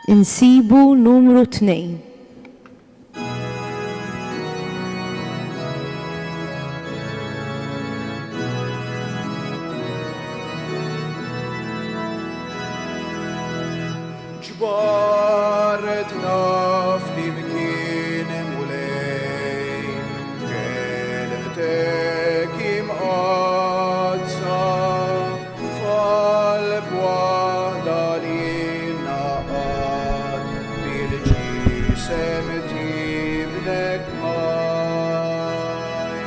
insibu numru 2. ġbarretna fl-imkien mulej, kelmetek imqazza, f'qalb waħda li naqad, bil-ġisem tibnek ħaj.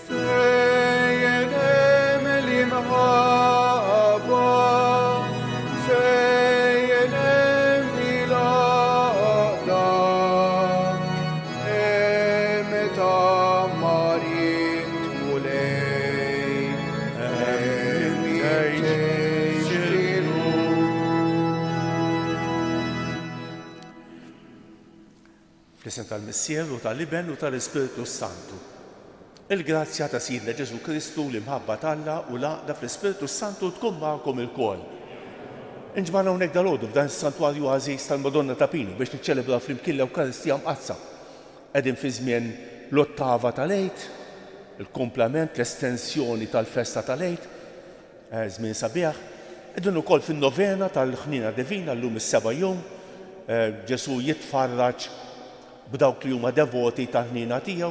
Fejn hemm l-imħabba, fejn hemm il-għaqda, hemm tammarin mulej, hemm jgħix Fl-isem tal-Missier u tal-Iben u tal-Ispiritu Santu. Il-grazzja ta' Sidna Ġesu Kristu l-imħabba tal-Alla u l-għaqda fl-Ispiritu Santu tkun magħkom il-kol. Inġmana hawnhekk dal-għodu f'dan is-santwarju għażiż tal-Madonna ta' Pinu biex niċċelebra flimkien l-Ewkaristija mqazza. Qegħdin fi żmien l-ottava tal-Għid, il-kumplament, l-estensjoni tal-festa tal-Għid, żmien sabiħ. Qegħdin ukoll fin-novena tal-Ħnina Divina llum is-seba' jum, Ġesu jitfarraġ b'dawk li huma devoti tal-ħnina tiegħu.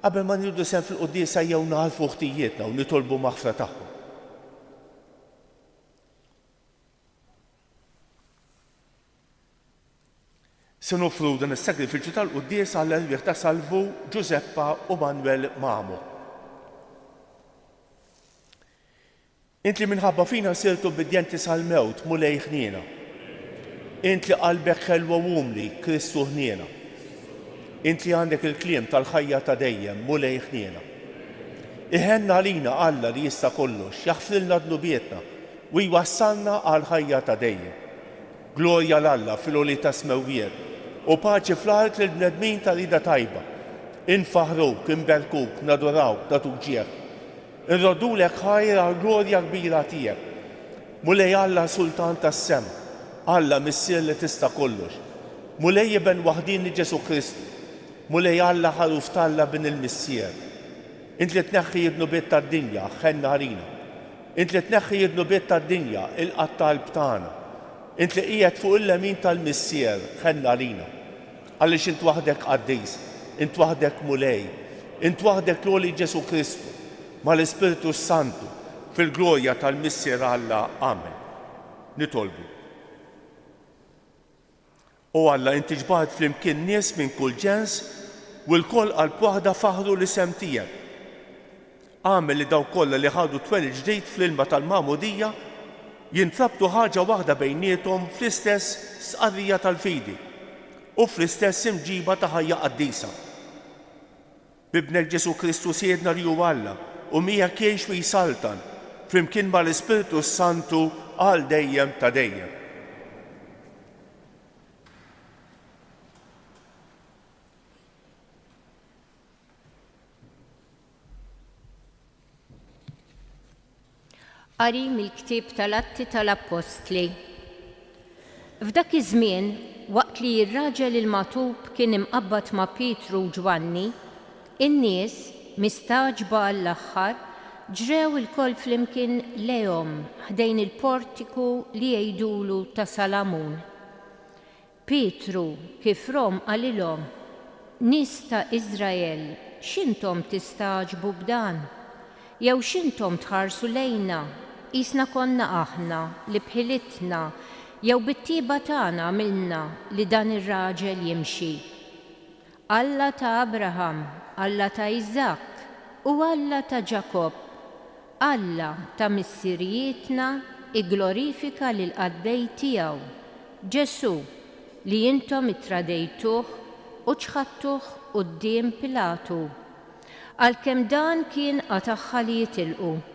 Qabel ma nieħdu sehem fil-quddiesa jew naħalfu ħtijietna u nitolbu maħfra tagħhom. Se nofru dan is-sagrifiċċju tal-quddiesa għall-elbieħ ta' Salvu, Giuseppa u Manuel Mamo. Int li minħabba fina sirtu bidjenti sal-mewt mulej ħniena. Int li qalbek ħelwa umli Kristu ħniena. Int li għandek il-kliem tal-ħajja ta' dejjem mulej ħniena. Iħenna għalina Alla li jista' kollox, jaħfrilna dnubietna u jwassalna għal ħajja ta' dejjem. Glorja l-Alla fil-għoli ta' smewiet u paċi fl-art l-bnedmin tal-ida tajba. Infaħruk, inberkuk, nadurawk, natuk ġieħ. Inrodulek ħajra għal-glorja kbira tiegħek. Mulej Alla Sultan tas-sem, Alla Missier li tista' kollox. Mulej Iben waħdini Ġesu Kristu. Mulej Alla ħaruf talla bin il-Missier. Int li tneħħi id-nubiet tad-dinja, ħenna ħarina. Int li tneħħi id-nubiet tad-dinja, il-qattalb tagħna. Int li qiegħed fuq il-lemin tal-Missier, ħenna ħarina. Għaliex int waħdek qaddis, int waħdek mulej, int waħdek l-għoli Ġesu Kristu, mal-Ispiritu Santu, fil-glorja tal-Missier Alla. Amen. Nitolbu. U Alla inti ġbart flimkien nies minn kull ġens u l-koll qalb waħda faħru l-isem tiegħek. Għamel li daw kollha li ħadu twelid ġdid fl-ilma tal-Magħmudija jintrabtu ħaġa waħda bejniethom fl-istess sqarrija tal-fidi u fl-istess imġiba ta' ħajja qaddisa. Bibnek Ġesu Kristu siedna li hu Alla u miegħek jgħix u jsaltan flimkien mal-Ispiritu Santu għal dejjem ta' dejjem. Qari mill-ktieb tal-Atti tal-Apostli. F'dak iż-żmien, waqt li r-raġel il-magħtub kien imqabbad ma' Pietru u Ġwanni, in-nies mistaġba għall-aħħar ġrew il-koll flimkien lejhom ħdejn il-portiku li jgħidulu ta' Salamun. Pietru kif rom qalilhom: Nies ta' Iżrael, x'intom tistaġbu b'dan? Jew x'intom tħarsu lejna? Isna konna aħna li bħilitna jew bit-tieba tagħna għamilna li dan ir-raġel jimxi. Alla ta' Abraham, Alla ta' Iżak u Alla ta' Ġakob, Alla ta' missirietna igglorifika lil qaddej tiegħu, Ġesu li intom ittradejtuh u ċħadtuh quddiem Pilatu. Għalkemm dan kien qataħħa li jitilqu.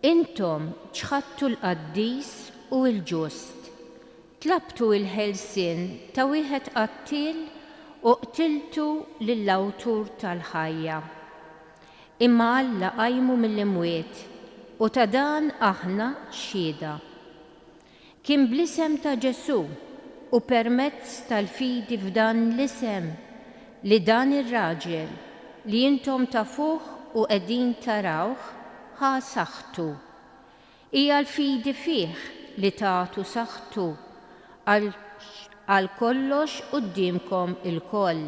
Intom ċħadtu l-qaddis u l-ġust. Tlabtu il-ħelsien ta' wieħed qattil u qtiltu lill-awtur tal-ħajja. Imma Alla qajmu mill-imwiet u ta' dan aħna xhieda. Kien bl-isem ta' Ġesu u permezz tal-fidi f'dan l-isem li dan ir-raġel li intom tafuh u qegħdin tarawh ħa saħħtu. Hija l-fidi fih li tagħtu saħħtu għal kollox qudiemkom il-koll.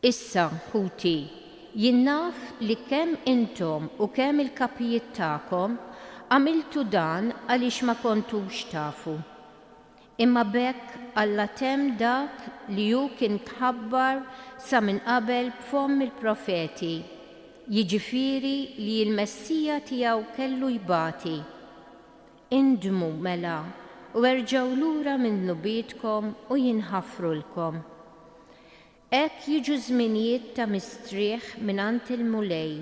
Issa, ħuti, jien naf li kemm intom u kemm il-kapijiet tagħkom għamiltu dan għaliex ma kontux tafu. Imma bekk Alla temm dak li hu kien tħabbar sa minn qabel b'fomm il-profeti, jiġifieri li l-Messija tiegħu kellu jbati. Indmu mela u erġgħu lura minn nubietkom u jinħafrulkom. Hekk jiġu żminijiet ta' mistrieħ mingħand il-mulej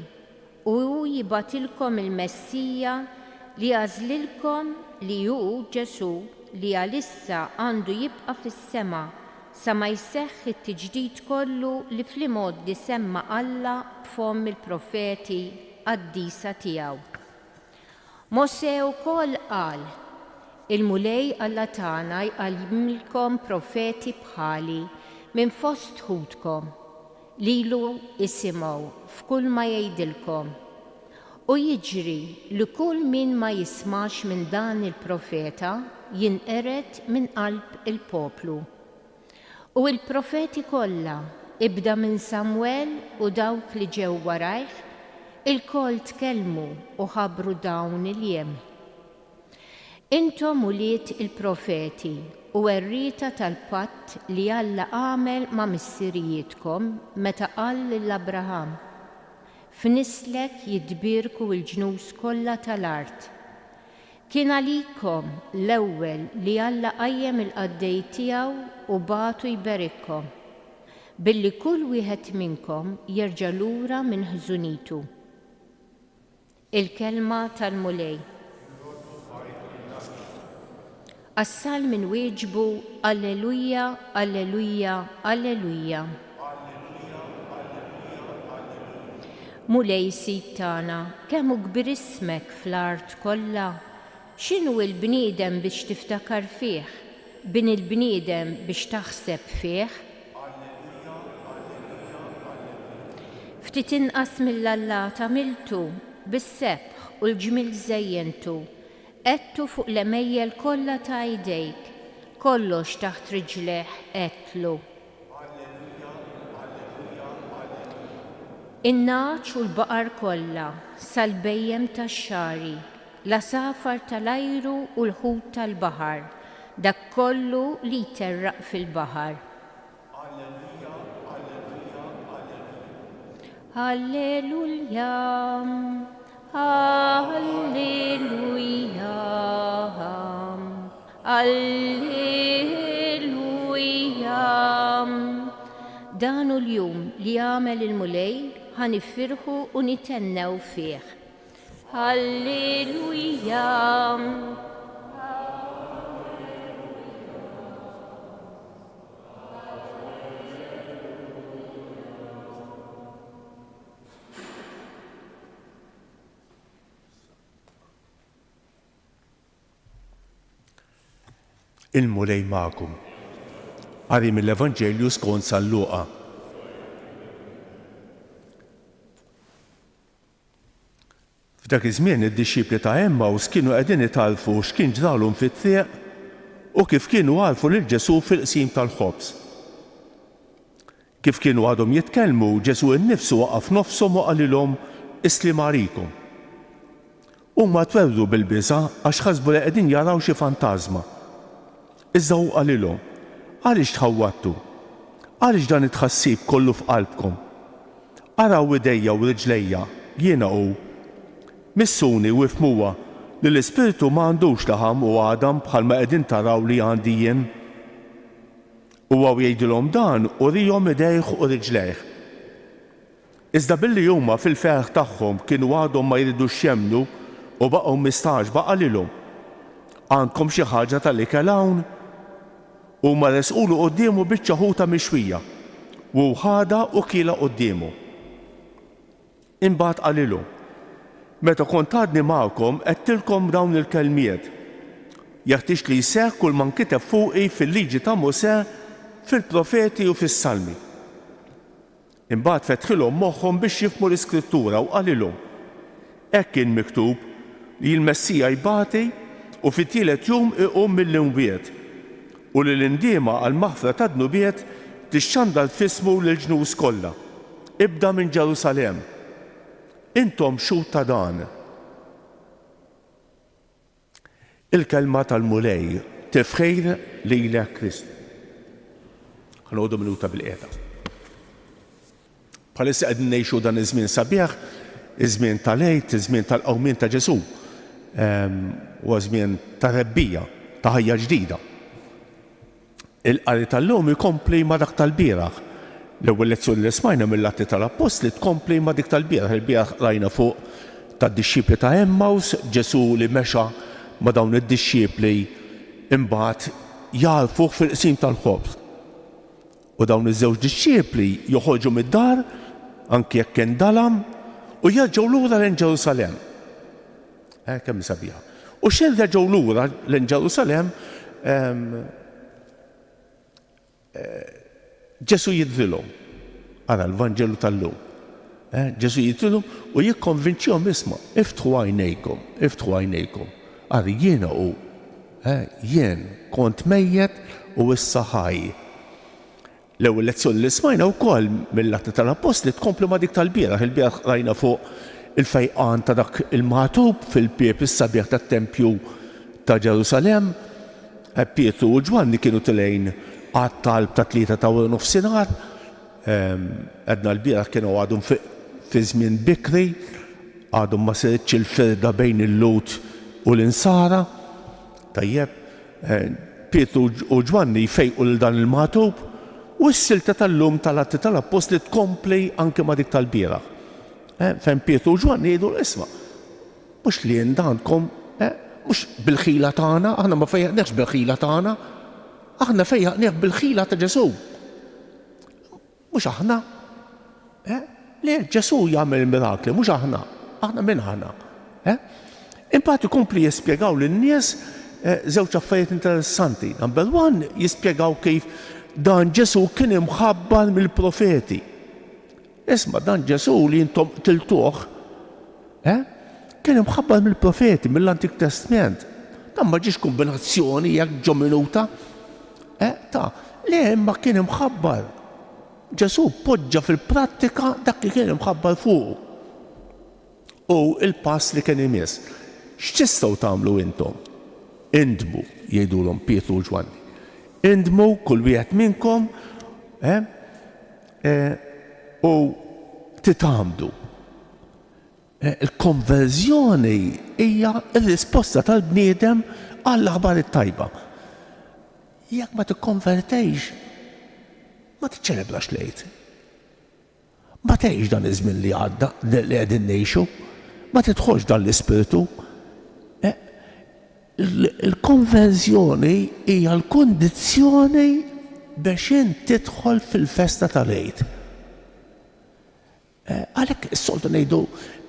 u hu jibatilkom il-Messija li għażlilkom li hu Ġesu li għalissa għandu jibqa' fis-sema sa ma jseħħ it-tiġdid kollu li fl-imoddi semma Alla b'fomm il-profeti għad-disa tiegħu. Mosè wkoll qal: il-mulej Alla tagħna jqallimilkom profeti bħali minn fost ħudkom lilu isimgħu f'kull ma jgħidilkom. U jiġri li kull min ma jismax minn dan il-profeta jinqered minn qalb il-poplu. U il-profeti kollha ibda minn Samwel u dawk li ġew warajh il-koll tkellmu u ħabbru dawn il-jiem. Intom uliet il-profeti u werrieta tal-patt li Alla għamel ma' missirijietkom meta qal lill-Abraham: f'nislek jitbierku l-ġnus kollha tal-art. Kien għalikom l-ewwel li Alla qajjem il-qaddej tiegħu u bagħtu jberikkom billi kull wieħed minnkom jerġa' lura minn ħżunitu. Il-kelma tal-mulej. Assal minn wieġbu Alleluja, Alleluja, Alleluja. Mulej Sid tagħna, kemm hu kbir ismek fl-art kollha. X'inhu l-bniedem biex tiftakar fih, bin il-bniedem biex taħseb fih? Ftit inqas mill-Allat għamiltu bis-sebħ u l-ġmil żejjentu. Qedtu fuq l-emejjel kollha ta' jdejk, kollox taħt riġleħ qedtlu. In-naċ u l-baqar kollha, sal-bejjem tax-xari, l-asafar tal-ajru u l-ħut tal-baħar, dak kollu li jterraq fil-baħar. Alleluja. Alleluja, Alleluja. Dan l-jum li għamel il-mulej ħanifirħu u nitennew fih. Alleluja. Il-mulej magħkom. Qari mill-Evanġelju skont San Luqa. F'dak iż-żmien id-dixxipli ta' Emmaus kienu qegħdin italfu x'kien ġralhom fit-triq u kif kienu għarfu lil Ġesu fil-qsim tal-ħobż. Kif kienu għadhom jitkellmu, Ġesu innifsu waqaf nofshom u qalilhom: islim għarikom. Huma twerru bil-biża' għax ħasbu li qegħdin jaraw xi fantażma. Iżda hu qalilhom: għaliex tħawwadtu? Għaliex dan it-tħassib kollu f'qalbkom? Araw idejja u riġlejja, jiena hu. Missuni u ifhmuha li l-Ispiritu m'għandux laħam u għadam bħalma qegħdin taraw li għandi jien. Huwa jgħidilhom dan u rihom idejh u riġlejh. Iżda billi huma fil-ferħ tagħhom kienu għadhom ma jridux jemmnu u baqgħu mistaġba qalilhom: għandkom xi ħaġa tal-ikel hawn? Huma resqulu qudiemu biċċa ħuta mixwija u ħada u kiela qudiemu. Imbagħad qalilhom: meta kont għadni magħkom qedtilkom dawn il-kelmiet Jaħtieġ li jseħħ kull ma nkiteb fuqi fil-liġi ta' Musè, fil-profeti u fis-salmi. Imbagħad fetħilhom moħħhom biex jifhmu l-Iskrittura u qalilhom hekk kien miktub li l-Messija jbati u fit-tielet jum iqum mill-imwiet u li l-indiema għall-maħfra ta' dnubiet tixxandal f'ismu lill-ġnus kollha. Ibda minn Ġerusalemm. Intom xhud ta' dan. Il-kelma tal-mulej tifħejr lilek Krist. Ħanoqgħdu minuta bil-qiegħda. Bħalissa qegħdin ngħixu dan iż-żmien sabiħ, iż-żmien tal-Għid, iż-żmien tal-qawmien ta' Ġesu. Huwa żmien ta' rebbija, ta' ħajja ġdida. Il-qari tal-lum ikompli ma' dak tal-bieraħ. L-ewwel lezzjoni li smajna mill-Atti tal-Apostli tkompli ma' dik tal-bieraħ. Il-bieraħ rajna fuq tad-dixxipli ta' Emmaus, Ġesu li mexa ma' dawn id-dixxipli imbagħad jarfu fil-qsim tal-ħobż. U dawn iż-żewġ dixxipli joħorġu mid-dar anke jekk kien dalam u jerġgħu lura lejn Ġerusalemm. Kemm sabiħa. U xejn reġgħu lura lejn Ġerusalemm Ġesu jidrilhom. Ara l-Vanġelu tal-lum. Ġesu jidrilhom u jikkonvinċihom isma' iftħu għajnejkom. Ara jiena hu. Jien kont mejjed u issa ħaj. L-ewwel lezzjoni li smajna wkoll mill-Atti tal-Apostli tkompli ma' dik tal-bieraħ. Il-bieraħ rajna fuq il-fejqan ta' dak il-magħtub fil-piep is-sabiħ tat-Tempju ta' Ġerusalemm. Pietru u Ġwanni kienu tilejn għat-talb ta' 3 ta' nofsinhar. Għedna l-bieraħ kienu għadhom fi żmien bikri, għadhom ma saritx il-firda bejn il-Lut u l-insara. Tajjeb, Pietru u Ġwanni jfejqu lil dan il-magħtub u s-silta tal-lum tal-Atti tal-Apostli tkompli anke ma' dik tal-bieraħ. Fejn Pietru u Ġwanni jgħidu l-isma' mhux li għandkom mhux bil-ħila tagħna, aħna ma fejjaqniex bil-ħila tagħna, aħna fejjaqnieh bil-ħila ta' Ġesu. Mhux aħna. Le Ġesu jagħmel mirakli, mhux aħna minn aħna. Imbagħad ikompli jispjegaw lin-nies żewġ affarijiet interessanti. Number 1 jispjegaw kif dan Ġesu kien imħabbar mill-profeti. Isma' dan Ġesu li intom tiltuh, kien imħabbar mill-profeti mill-Antik Testament. Dan ma ġiex kombinazzjoni jekk ġo minuta. Le imma kien imħabbar. Ġesu poġġa fil-prattika dak li kien imħabbar fuq. U il-pass li kien imiss. X'tistgħu tagħmlu intom? Indmu, jgħidulhom Pietru u Ġwanni. Indmu kull wieħed minnkom u titamdu. Il-konverżjoni hija r-risposta tal-bniedem għall-aħbar it-tajba. Jekk ma tikkonvertejx, ma tiċċelebrax l-Għid. Ma tgħix dan iż-żmien li għadda li qegħdin ngħixu, ma tidħolx dan l-ispirtu. Il-konverżjoni hija l-kundizzjoni biex int tidħol fil-festa tal-Għid. Għalhekk is-soltu ngħidu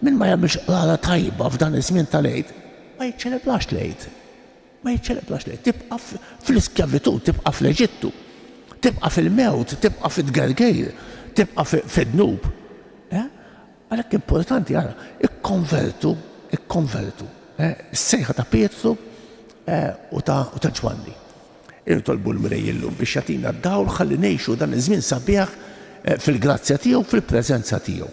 min ma jagħmilx qrara tajba f'dan iż-żmien tal-Għid ma jiċċelebrax l-Għid. Ma jiċċelebrax l-Għid. Tibqa' fl-iskjavitu, tibqa' fl-Eġittu, tibqa' fil-mewt, tibqa' fit-tgergejr, tibqa' fid-dnub. Għalhekk importanti ara, ikkonvertu. Is-sejħa ta' Pietru u ta' Ġwanni. Intolbu l-Mulej illum biex jagħtina d-dawl ħalli ngħixu dan iż-żmien sabiħ fil-grazzja tiegħu, fil-preżenza tiegħu.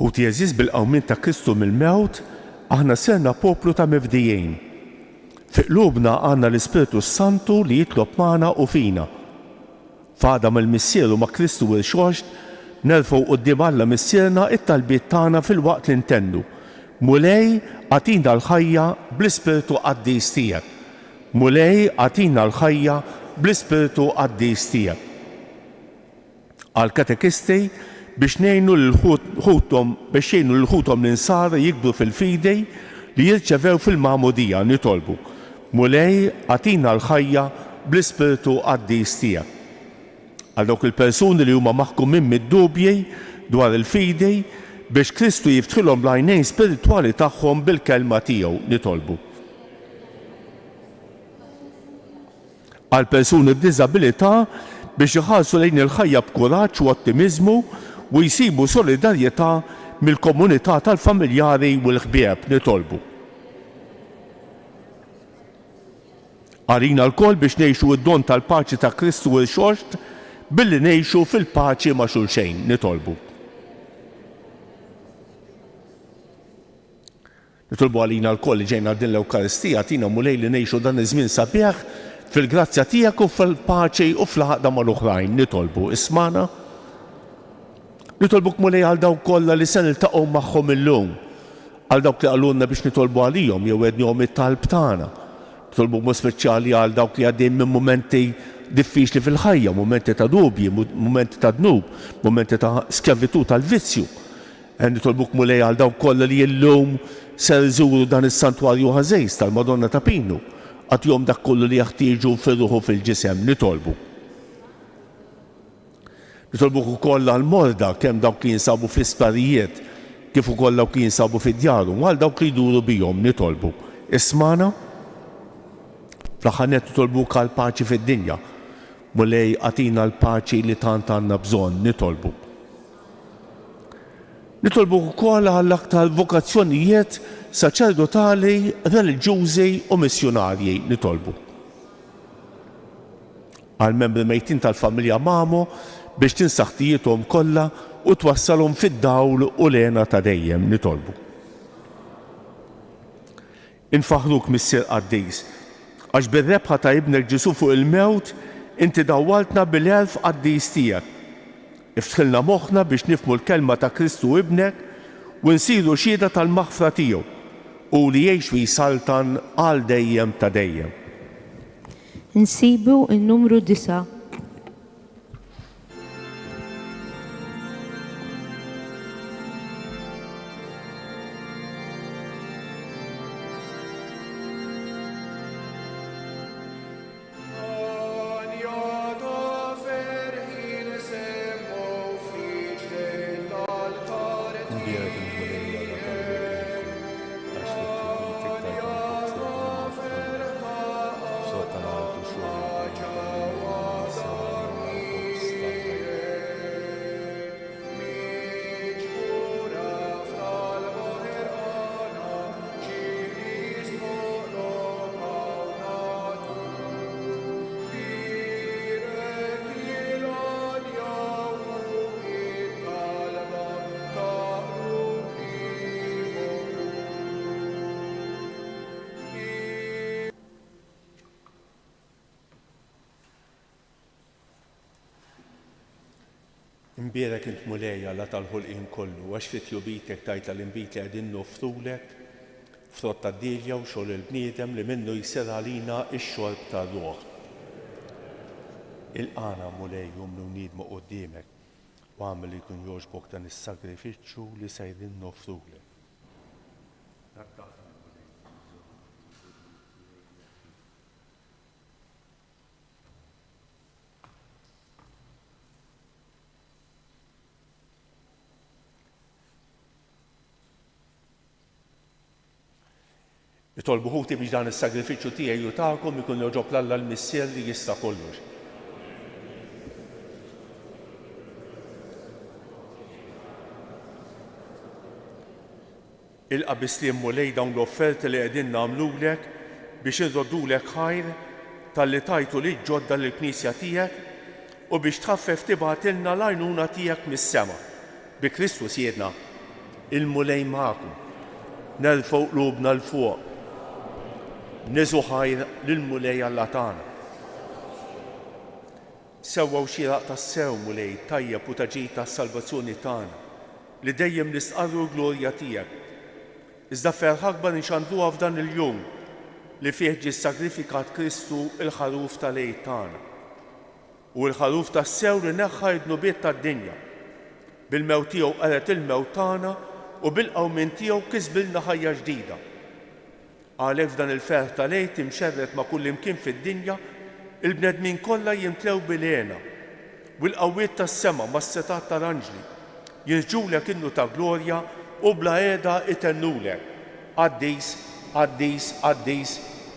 U tjeżiż bil-qawmien ta' Kristu mill-mewt, aħna serna poplu ta' mifdijin. Fi qlubna għandna l-Ispiritu Santu li jitlob magħna u fina. F'għada mill-missieru ma' Kristu u l-xoġt, nerfgħu quddiem Alla missierna it-talbiet tagħna fil-waqt li ntennu. Mulej għatina l-ħajja bl-Ispiritu Qaddis tiegħek. Mulej għatina l-ħajja bl-Ispiritu Qaddis tiegħek. Għal-katekisti biex ngħinu l-ħutom l-insara jikbru fil-fidej li jirċevew fil-magħmudija nitolbu. Mulej għatina l-ħajja bl-Ispiritu Qaddis tiegħek. Għal dawk il-persuni li huma maħkumin mid-dubji dwar il-fidej biex Kristu jiftħilhom l-għajnejn spiritwali tagħhom bil-kelma tiegħu nitolbu. Għal persuni b'diżabilità biex iħarsu lejn il-ħajja b'kuraġġ u ottimiżmu u jsibu solidarjetà mill-komunità tal-familjari u l-ħbieb nitolbu. Għalina l-koll biex ngħixu d-don tal-paċi ta' Kristu u l-xost billi ngħixu fil-paċi ma' xulxejn nitolbu. Nitolbu għalina l-koll li ġejna din l-Ewkaristija tina mulej li ngħixu dan iż-żmien sabiħ fil-grazzja tiegħek u fil-paċi u fl-ħaqda mal-oħrajn nitolbu. Ismana? Nitolbuk mulej għal dawk kollha li se niltaqgħu magħhom illum, għal dawk li qalulna biex nitolbu għalihom jew għednihom it-talb tagħna. Nitolbuk mod speċjali għal dawk li għaddejn minn mumenti diffiċli fil-ħajja, mumenti ta' dubji, mumenti ta' dnub, mumenti ta' skjavitu tal-vizzju. Nitolbuk mulej għal dawk kollha li llum se jżuru dan is-santwarju ħażejs tal-Madonna ta' Pinu. Għatjom dak kollu li jaħtieġu fil-ruħu fil-ġisem nitolbu. Nitolbuk ukoll għal-morda kemm dawk li jinsabu fl-isptarijiet kif ukoll dawk li jinsabu fid-djaru għal dawk li jduru bihom nitolbu. Ismana? Fl-aħħar nett nitolbuk għall-paċi fid-dinja. Mulej għatina l-paċi li tant għandna bżonn nitolbu. Nitolbuk ukoll għall-aktar vokazzjonijiet saċerdotali, reliġjużi u missjonarji nitolbu. Għal-membri mejtin tal-familja Mamo biex tinsaħħtijietom kollha u twassalhom fid-dawl u lena ta' dejjem nitolbu. Infaħruk Missier Qaddis, għax bir-rebħa ta' ibnek Ġisu fuq il-mewt inti dawwaltna bil-elf Qaddis tiegħek. Iftħilna moħħna biex nifhmu l-kelma ta' Kristu ibnek u nsiru xhieda tal-maħfra tiegħu u li jgħix jisaltan għal dejjem ta' dejjem. Nsibu n-numru 9. Imbierek int mulejja la tal-ħolqien kollu, għax fit jubitek tajt tal-imbit li għedin nofrulek, frott ta' dilja u xogħol il-bniedem li minnu jsir għalina x-xorb ta' ruħ. Il-qana mulej jumlu nidmu qudiemek u għamil li jkun jogħġbok dan is-sagrifiċċju li sejrin nofrulek. Nitolbu ħuti biex dan is-sagrifiċċju tiegħi u tagħkom ikun joġob l-Alla l-Missier li jista' kollox. Ilqa' bisliem mulej dawn l-offerti li qegħdin nagħmlulek biex irroddulek ħajr talli tajtu li ġodda lill-Knisja tiegħek u biex tħaffef tibgħatilna l-għajnuna tiegħek mis-sema. Bi Kristu siedna il-mulej magħkom. Nerfgħu qlubna l fuq. Niżu ħajr lill-mulej Alla tagħna. Sewwew xieraq tas-sew mulej tajjeb u taġid tas-salvazzjoni tagħna li dejjem nistqarru l-glorja tiegħek. Iżda ferħ akbar nixandruha f'dan il-jum li fih ġie sagrifikat Kristu il-ħaruf tal-għid tagħna u l-ħaruf tas-sew li neħħa d-nubiet tad-dinja bil-mewt tiegħu qalet il-mewt tagħna u bil-qawmien tiegħu kisbilna ħajja ġdida. Għalhekk f'dan il-ferħ tal-għid imxerret ma' kull imkien fid-dinja il-bnedmin kollha jimtlew bil-għena u l-qawwiet tas-sema mas-setat tal-anġli jiġġulek innu ta' glorja u bla qiegħda itennulek. Qaddis, qaddis, qaddis,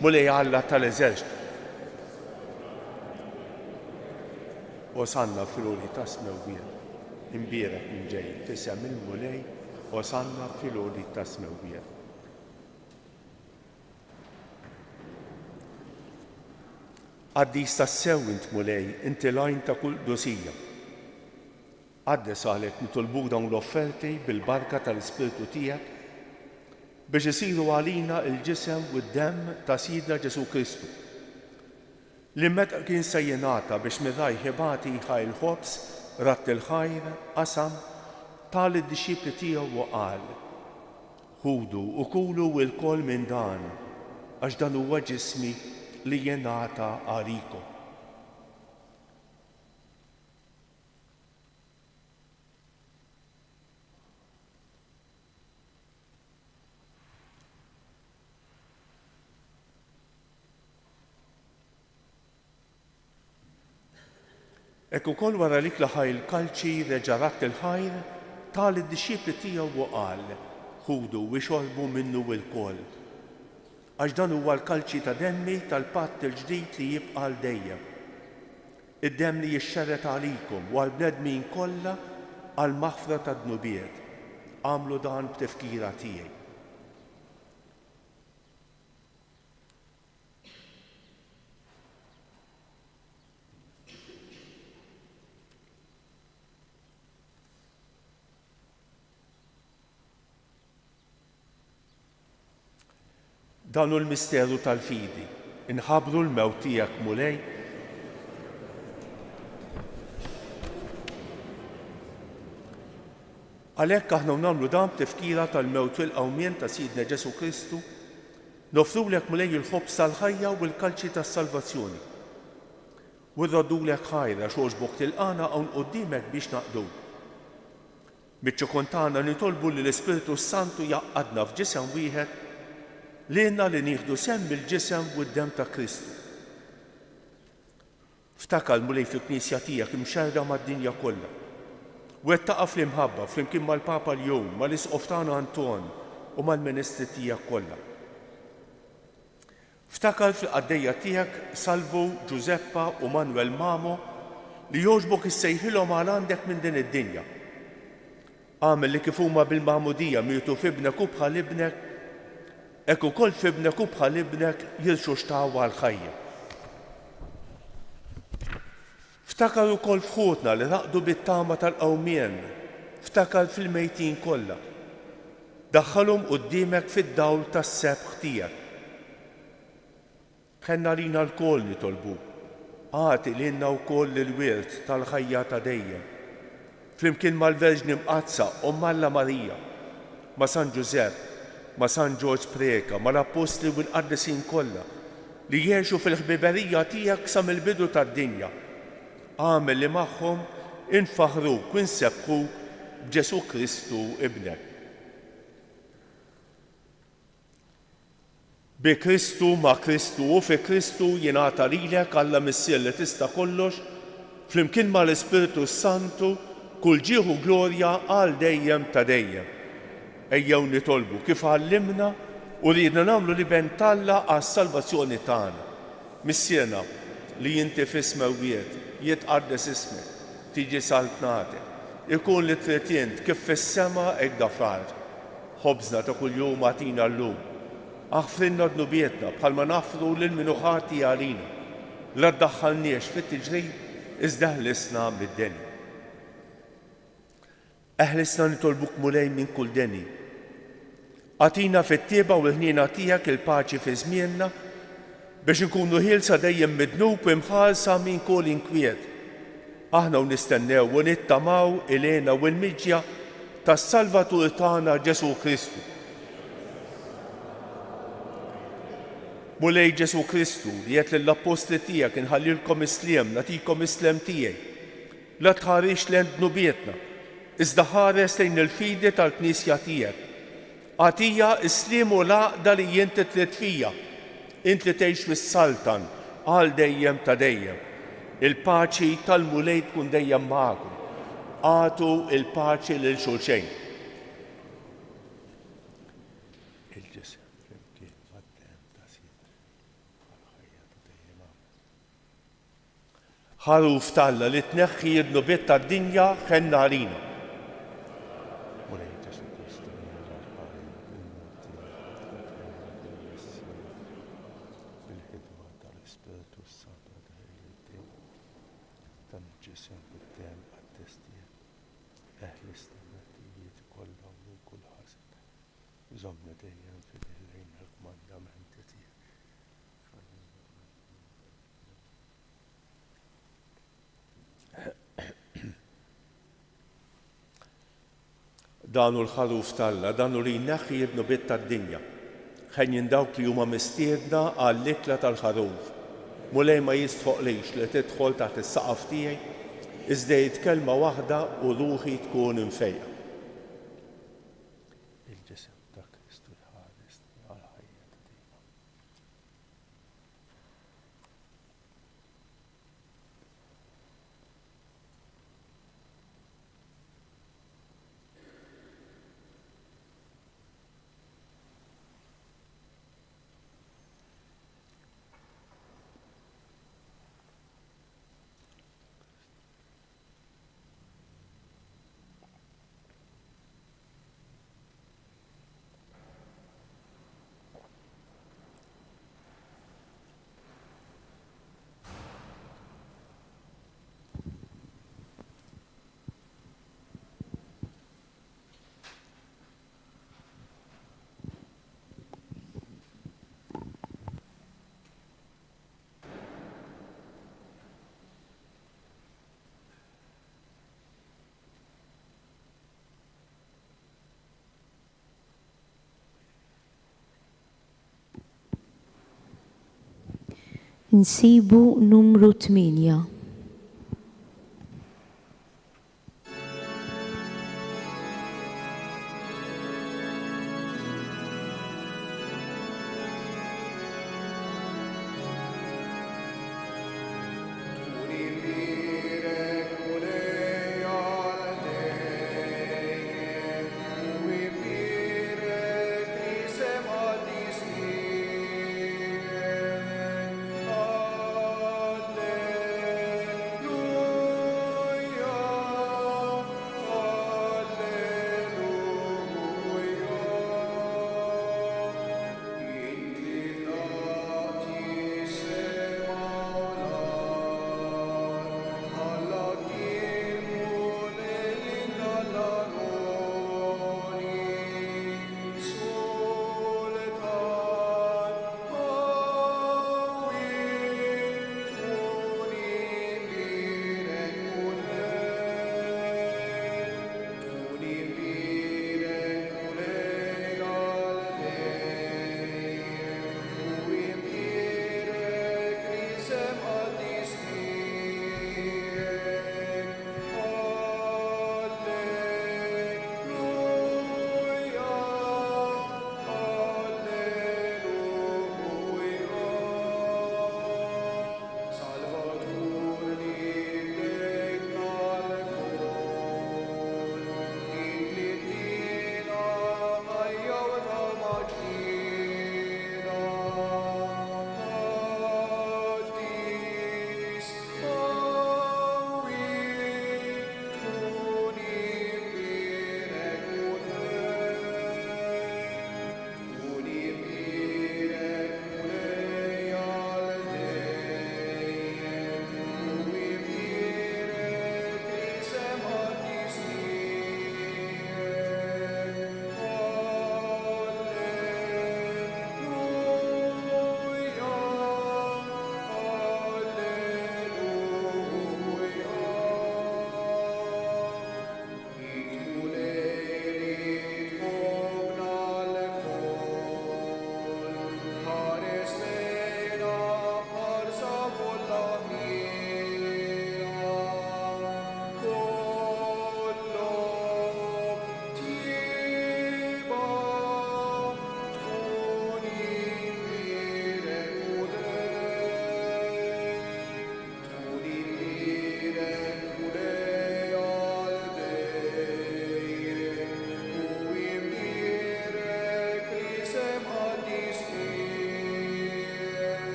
mulej Alla tal-eżerċitu. Osanna fil-għoli ta' smewwiet, imbierek minn ġej, tisem il-mulej, osanna fil-għoli ta' smewwiet. Qaddis tas-sew int mulej, inti lajn ta' kull dosija. Għaddes għalek nitolbuk dawn l-offerti bil-barka tal-Ispiritu tiegħek biex isiru għalina il-ġisem u d-demm ta' Sidna Ġesu Kristu li meta kien se jingħata biex mir-rajħ ibati ħajr ħobs, ratt il-ħajr, qasam tal id-dixxipli tiegħu u qal: ħudu u kulu l-kol minn dan għax dan huwa ġismi li jingħata għalikom. Ekku kol wara li klaħaj il-kalċi reġarat il-ħajr tal id-dixxipli tiegħu u qal: ħudu u xorbu minnu l-kol. Għax dan huwa l-kalċi ta' demmi tal-patt il-ġdid li jibqa' l dejjem. Id-demm li jixxerret għalikom u għall-bnedmin kollha għal maħfra ta' dnubiet. Għamlu dan b'tifkira tiegħi. Dan hu l-misteru tal-fidi, inħabbru l-mewt tiegħek mulej għalhekk aħna nagħmlu dan b'tifkira tal-mewt u l-qawmien ta' Sidna Ġesu Kristu, nofrulek mulej il-ħobs tal-ħajja u l-kalċi tas-salvazzjoni. U rroddulek ħajra xogħġbok tilqana hawn quddiemek biex naqdu. Miċ-ċokontana nitolbu li l-Ispiritu Santu jaqqadna f'ġisem wieħed lilna li nieħdu semm il-ġisem u d-demm ta' Kristu. Ftakar mulej fil-Knisja tiegħek imxerra mad-dinja kollha. Wettaqa fl-imħabba flimkien mal-Papa l-jum, mal-Isqof tagħna Anton u mal-Ministri tiegħek kollha. Ftakar fil-qaddejja tiegħek Salvo, Giuseppa u Manuel Mamo li jogħġbok issejħilhom għal għandek minn din id-dinja. Għamel li kif huma bil-Maħmudija mietu f'ibnek u bħal ibnek, hekk ukoll f'ibnek u bħal ibnek jilxu xtaw għall-ħajja. Ftakar ukoll f'ħutna li raqdu bit-tama tal-qawmien, ftakar fil-mejtin kollha. Daħħalhom quddiemek fid-dawl tas-sebħ tiegħek. Ħenna lina l-kol nitolbu, għati lilna wkoll il-wirt tal-ħajja ta' dejjem. Flimkien mal-Verġni Mqazza Omm Alla Marija, ma' San Giusepp, ma' San George Preka, ma' l-Apostli u l-Qaddisin kollha li jgħixu fil-ħbiberija tiegħek sa mill-bidu tad-dinja. Għamel li magħhom infaħruk u nsebħuk b'Ġesu Kristu ibnek. Bi Kristu ma' Kristu u fi Kristu jingħata lilek Alla Missier li tista' kollox flimkien mal-Ispiritu Santu kull ġieħu glorja għal dejjem ta' dejjem. Ejjew nitolbu kif għallimna u ridna nagħmlu li bentalla għas-salvazzjoni tagħna. Missierna li inti f'ismewwiet jitqaddes ismek, tiġi saltnate, ikun li tretjent kif fis-sema hekk dafar. Ħobżna ta' kuljum agħtina llum. Aħfrinna dnubietna bħalma nafru lil min ħati għalina. La ddaħħalniex fit-tiġrib iżda ħlisna mid-deni. Eħlisna nitolbuk mulej minn kull deni. Għatina fit-tieba u l-ħniena tiegħek il-paċi fi żmienna biex nkunu ħielsa dejjem midnub u imħallsa minn kull inkwiet. Aħna nistennew u nittamaw ilena u l-miġja tas-Salvatur tagħna Ġesu Kristu. Mulej Ġesu Kristu li qed lill-Apostli tiegħek inħallilkom isliem, nagħtikom islem tiegħi. La tħarrix lejn dnubietna iżda ħares lejn il-fidi tal-Knisja tiegħek. Għatija islim u laqda li jinti trid fija, int li tgħix fis-Saltan għal dejjem ta' dejjem. Il-paċi tal-mulej tkun dejjem magħkom. Għatu il-paċi lil xulxejn. Ħaruf Talla li tneħħi id-nubiet tad-dinja ħenna għalina. Żomna dejjem fidejn il-kmandamenti tiegħek. Danu l-ħaruf Talla, danu li jneħħi id-nubiet tad-dinja. Ħejjin dawk li huma mistiedna għall-ikla tal-ħaruf. Mulej ma jistħoqlix li tidħol taħt is-saqaf tiegħi, iżda kelma waħda u ruħi tkun imfejqa. Il-ġisem ta' Kristu jħaresni għal-ħajja ta' dejjem. Nsibu numru 8. Alleluia.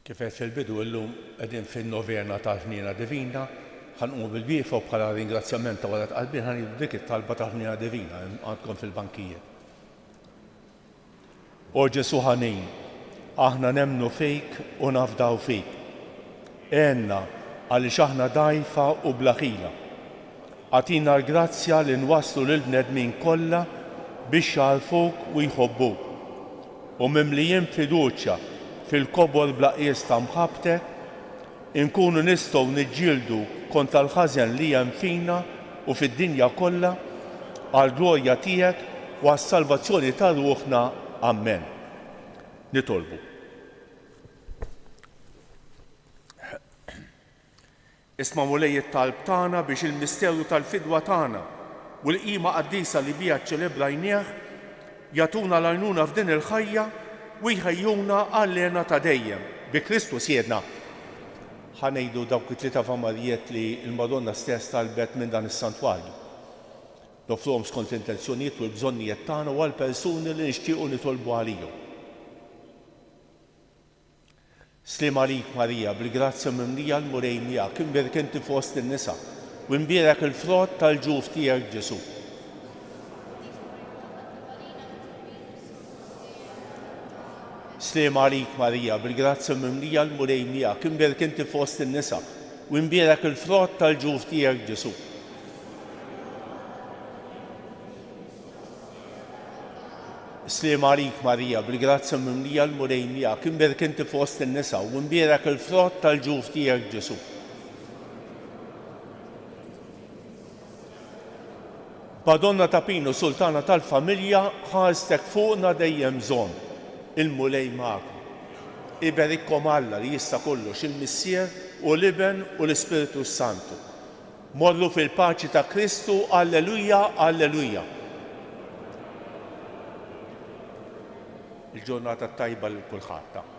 Kifet fil-bidu illum qegħdin fin-noverna tal-ħniena divina, ħanqum bil-wieqfa bħala ringrazzjament ta' wara qalbi ħanidu dik it-talba tal-ħniena divina għandkom fil-bankijiet. O Ġesu ħanin, aħna nemmnu fik u nafdaw fik. Għenna għaliex aħna dajfa u blaħila. Għatina l-grazzja li nwasslu lil-bnedmin kollha biex jgħalfuk u jħobbuk. U mimlijin fiduċja fil-kobor blaqies ta' mħabtek, inkunu nistgħu niġġieldu kontra l-ħażen li hemm fina u fid-dinja kollha għall-glorja tiegħek u għas-salvazzjoni ta' ruħna. Amen. Nitolbu. Isma' mulej it-talb tagħna biex il-misterju tal-fidwa tagħna u l-qima qaddisa li biha ċċelebrajnieh jagħtuna l-għajnuna f'din il-ħajja u jħejjuna għall-għena ta' dejjem bi Kristus jedna. Ħanejdu dawk it-tlieta famarijiet li l-Madonna stess talbet minn dan is-santwarju. Nofruhom skont l-intenzjonijiet u l-bżonnijiet tagħna u għall-persuni li nixtiequ nitolbu għalihom. Slim għalik Marija, bil-grazzja mimlija l-murej miegħek, imbierek inti fost in-nisa u imbierek il-frott tal-ġuf tiegħek Ġesu. Slim għalik Marija, bil-grazzja mimlija l-murej miegħek, imbierek inti fost in-nisa u imbierek il-frott tal-ġuf tiegħek Ġesu. Slim għalik Marija, bil-grazzja mimlija l-murej miegħek, imbierek inti fost in-nisa u imbierek il-frott tal-ġuf tiegħek Ġesu. Madonna ta' Pino, Sultana tal-Familja, ħarstek fuqna dejjem bżonn. Il-mulej magħkom. Iberikkom Alla li jista' kollox il-Missier u l-Iben u l-Ispiritu Santu. Morru fil-paċi ta' Kristu, alleluja, alleluja. Il-ġurnata tajba l kulħadd.